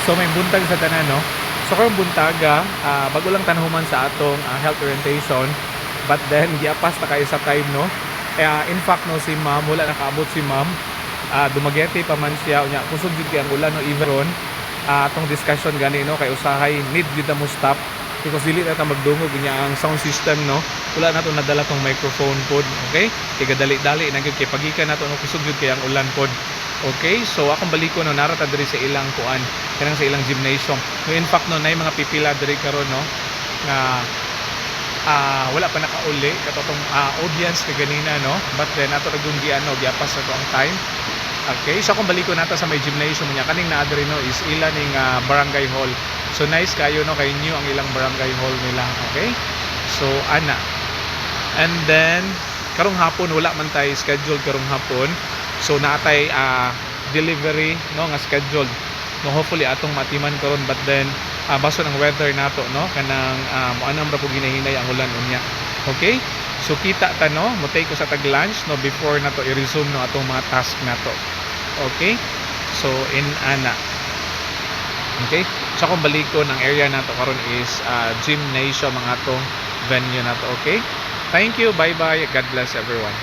So may buntag sa tanan no. So karong buntaga, bago lang tanhuman sa atong health orientation, but then giapas ta kayo sa time no. In fact no, si ma'am wala nakaabot si ma'am. Dumagyete pa man siya unya kusog jud kay ang ulan no, even ron atong discussion gani no kay usahay need jud mo stop because dili na ta magdungog niya ang sound system no. Wala na to nadala tong microphone pod, okay? Kay dali-dali na gyud kay pagikan nato no kusog jud kay ang ulan pod. Okay, so akong baliko no narata diri sa ilang kuan, kanang sa ilang gymnasium. No, in fact no nay mga pipila diri karon no nga wala pa nakauli katong audience kay ganina no. But then ato nagong giano giapas na to ang time. Okay, so akong baliko nata sa may gymnasium niya kaning naa diri no is ila ning barangay hall. So nice kayo no kay new ang ilang barangay hall nila. Okay, so ana, and then karong hapon wala man tay schedule karong hapon. So naatay delivery no nga scheduled. No hopefully atong matiman karon, but then baso ng weather nato no kanang moanam ra po ginahinay ang ulan unya. Okay? So kita ta no, mo take ko sa tag lunch no before nato i-resume no atong mga task nato. Okay? So in ana. Okay? So kung baliko ng area nato karon is gymnasium mga atong venue nato. Okay? Thank you. Bye-bye. God bless everyone.